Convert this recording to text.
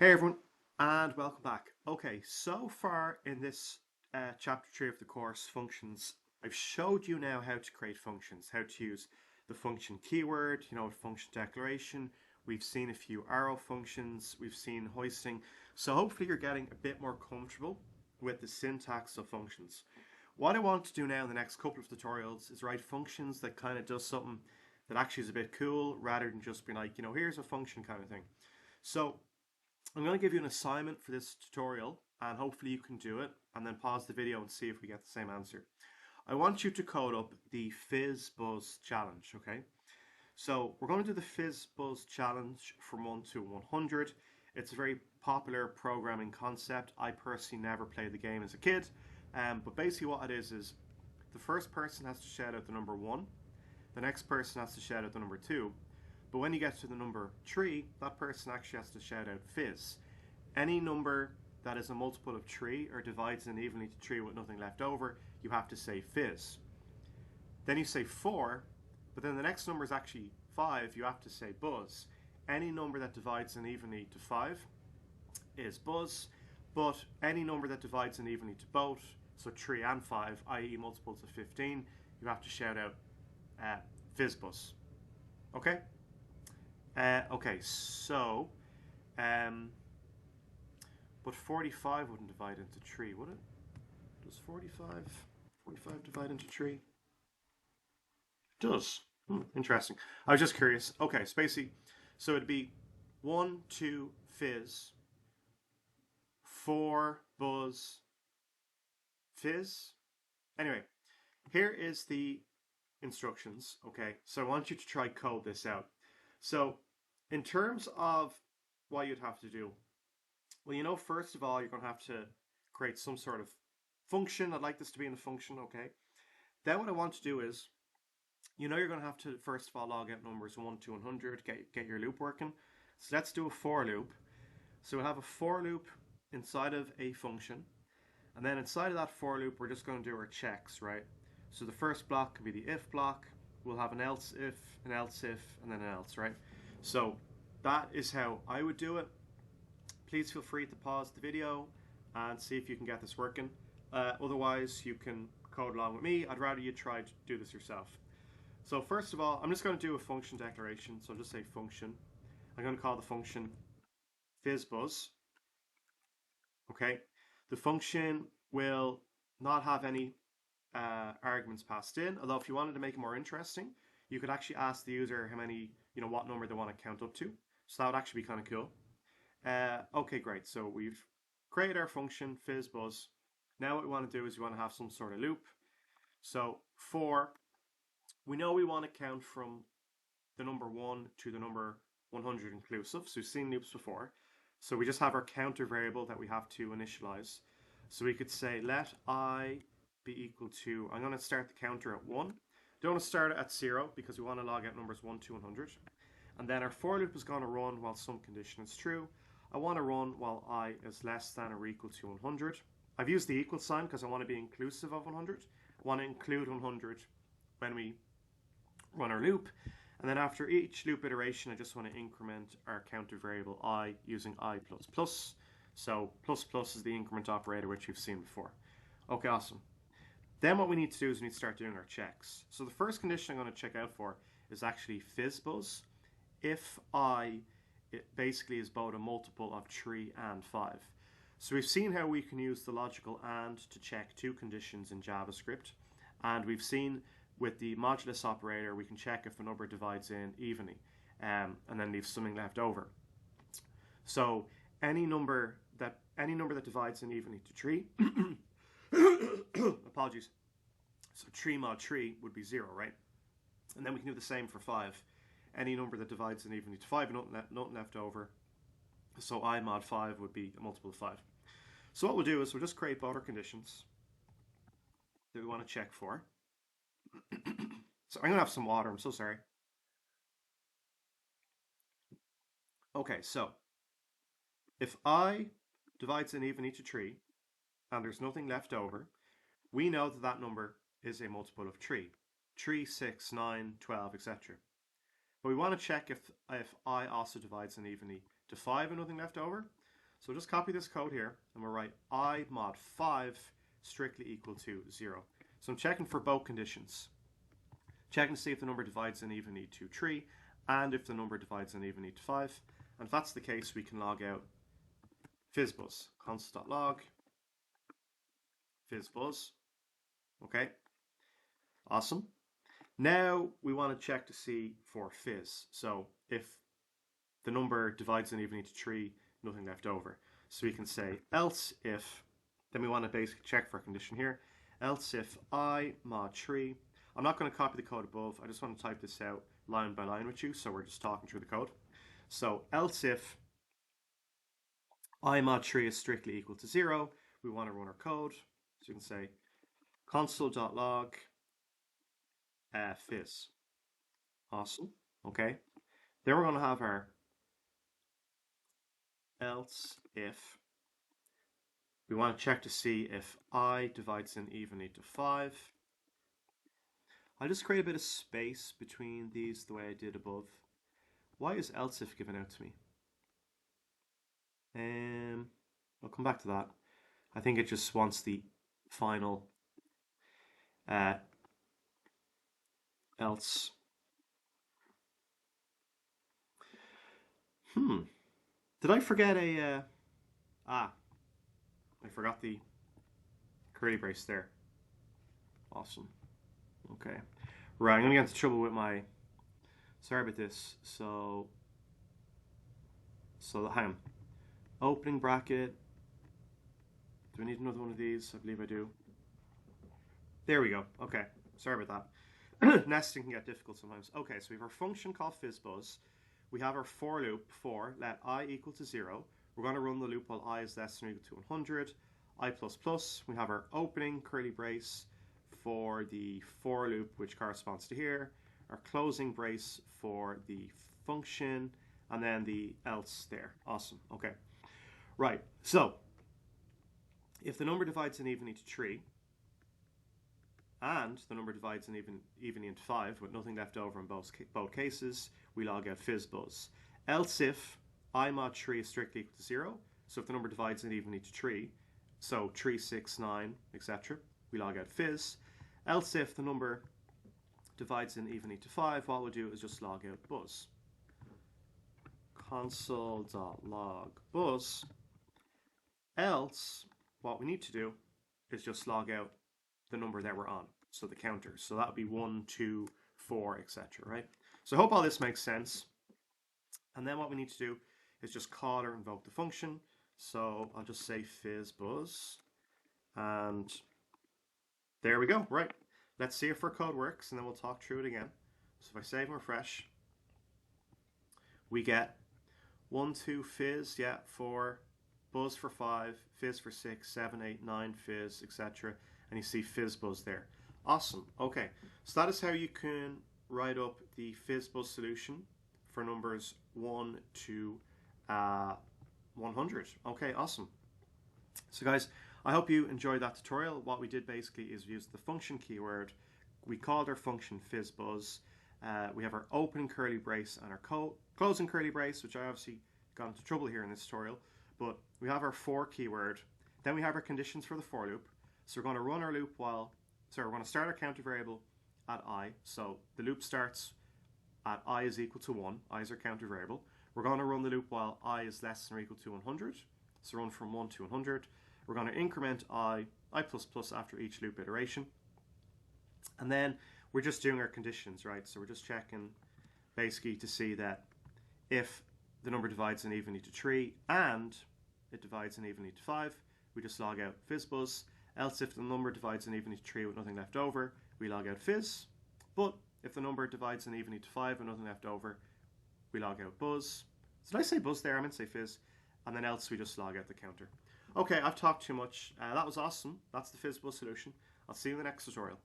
Hey everyone, and welcome back. Okay, so far in this chapter 3 of the course, functions, I've showed you now how to create functions, how to use the function keyword, function declaration. We've seen a few arrow functions, we've seen hoisting. So hopefully you're getting a bit more comfortable with the syntax of functions. What I want to do now in the next couple of tutorials is write functions that kind of does something that actually is a bit cool rather than just being like, here's a function kind of thing. So I'm going to give you an assignment for this tutorial and hopefully you can do it and then pause the video and see if we get the same answer. I want you to code up the FizzBuzz challenge, okay? So we're going to do the FizzBuzz challenge from 1 to 100. It's a very popular programming concept. I personally never played the game as a kid, but basically what it is the first person has to shout out the number 1, the next person has to shout out the number 2, but when you get to the number 3, that person actually has to shout out fizz. Any number that is a multiple of 3 or divides in evenly to 3 with nothing left over, you have to say fizz. Then you say 4, but then the next number is actually 5, you have to say buzz. Any number that divides in evenly to 5 is buzz, but any number that divides in evenly to both, so 3 and 5, i.e. multiples of 15, you have to shout out FizzBuzz. Okay? Okay, so, but 45 wouldn't divide into 3, would it? Does 45 divide into 3? It does. Interesting. I was just curious. Okay, so basically, so it'd be 1, 2, fizz, 4, buzz, fizz. Anyway, here is the instructions, okay? So I want you to try code this out. So in terms of what you'd have to do, well, first of all, you're going to have to create some sort of function. I'd like this to be in a function, okay? Then what I want to do is, you're going to have to, first of all, log out numbers 1 to 100, get your loop working. So let's do a for loop. So we'll have a for loop inside of a function. And then inside of that for loop, we're just going to do our checks, right? So the first block could be the if block. We'll have an else if, and then an else, right? So that is how I would do it. Please feel free to pause the video and see if you can get this working. Otherwise, you can code along with me. I'd rather you try to do this yourself. So first of all, I'm just going to do a function declaration. So I'll just say function. I'm going to call the function FizzBuzz. Okay. The function will not have any arguments passed in. Although if you wanted to make it more interesting, you could actually ask the user how many, what number they want to count up to. So that would actually be kind of cool. Okay, great. So we've created our function FizzBuzz. Now what we want to do is we want to have some sort of loop. So for, we know we want to count from the number 1 to the number 100 inclusive. So we've seen loops before. So we just have our counter variable that we have to initialize. So we could say let I be equal to, I'm going to start the counter at 1. Don't want to start it at 0 because we want to log out numbers 1 to 100. And then our for loop is going to run while some condition is true. I want to run while I is less than or equal to 100. I've used the equal sign because I want to be inclusive of 100. I want to include 100 when we run our loop. And then after each loop iteration, I just want to increment our counter variable I using I++. So plus plus is the increment operator, which we've seen before. Okay, awesome. Then what we need to do is we need to start doing our checks. So the first condition I'm going to check out for is actually FizzBuzz. If I, it basically is both a multiple of 3 and 5. So we've seen how we can use the logical AND to check 2 conditions in JavaScript. And we've seen with the modulus operator, we can check if a number divides in evenly and then leaves something left over. So any number that divides in evenly to 3, apologies, so 3 mod 3 would be 0, right? And then we can do the same for 5. Any number that divides in evenly to 5, nothing left over. So I mod 5 would be a multiple of 5. So what we'll do is we'll just create both our conditions that we want to check for. So I'm going to have some water, I'm so sorry. Okay, so if I divides in evenly to 3 and there's nothing left over, we know that that number is a multiple of 3. 3, 6, 9, 12, etc. But we want to check if I also divides in evenly to 5 and nothing left over. So we'll just copy this code here and we'll write I mod 5 strictly equal to 0. So I'm checking for both conditions. Checking to see if the number divides in evenly to 3 and if the number divides in evenly to 5. And if that's the case, we can log out FizzBuzz, console.log FizzBuzz. Okay, awesome. Now we want to check to see for fizz. So if the number divides in evenly to 3, nothing left over. So we can say else if, then we want to basically check for a condition here, else if I mod 3. I'm not going to copy the code above, I just want to type this out line by line with you, so we're just talking through the code. So else if I mod 3 is strictly equal to 0, we want to run our code. So you can say console.log fizz. Awesome. Okay. Then we're going to have our else if. We want to check to see if I divides in evenly to 5. I'll just create a bit of space between these the way I did above. Why is else if given out to me? I'll come back to that. I think it just wants the final else. Did I forget a I forgot the curly brace there. Awesome. Okay. Right, I'm gonna get into trouble with my, sorry about this. So hang on. Opening bracket. Do I need another one of these? I believe I do. There we go. Okay. Sorry about that. Nesting can get difficult sometimes. Okay, so we have our function called FizzBuzz. We have our for loop for let I equal to 0. We're going to run the loop while I is less than or equal to 100. I++. We have our opening curly brace for the for loop, which corresponds to here. Our closing brace for the function, and then the else there. Awesome. Okay. Right. So if the number divides in evenly to 3, and the number divides in evenly into 5 with nothing left over in both cases, we log out FizzBuzz. Else if I mod 3 is strictly equal to 0, so if the number divides in evenly to 3, so 3, 6, 9, etc., we log out fizz. Else if the number divides in evenly to 5, what we'll do is just log out buzz. Console.log buzz. Else, what we need to do is just log out the number that we're on, so the counter. So that would be 1, 2, 4, etc., right? So I hope all this makes sense. And then what we need to do is just call or invoke the function. So I'll just say FizzBuzz, and there we go. Right, let's see if our code works, and then we'll talk through it again. So if I save and refresh, we get 1, 2 fizz, yeah, 4, buzz for 5, fizz for 6, 7, 8, 9 fizz, etc., and you see FizzBuzz there. Awesome. Okay, so that is how you can write up the FizzBuzz solution for numbers 1 to 100. Okay, awesome. So guys, I hope you enjoyed that tutorial. What we did basically is we used the function keyword. We called our function FizzBuzz. We have our opening curly brace and our closing curly brace, which I obviously got into trouble here in this tutorial. But we have our for keyword. Then we have our conditions for the for loop. So we're going to run our loop we're going to start our counter variable at I. So the loop starts at I is equal to 1. I is our counter variable. We're going to run the loop while I is less than or equal to 100. So run from 1 to 100. We're going to increment I++ after each loop iteration. And then we're just doing our conditions, right? So we're just checking basically to see that if the number divides in evenly to 3 and it divides in evenly to 5, we just log out FizzBuzz. Else if the number divides in evenly to 3 with nothing left over, we log out fizz. But if the number divides in evenly to 5 with nothing left over, we log out buzz. So did I say buzz there? I meant to say fizz. And then else we just log out the counter. Okay, I've talked too much. That was awesome. That's the FizzBuzz solution. I'll see you in the next tutorial.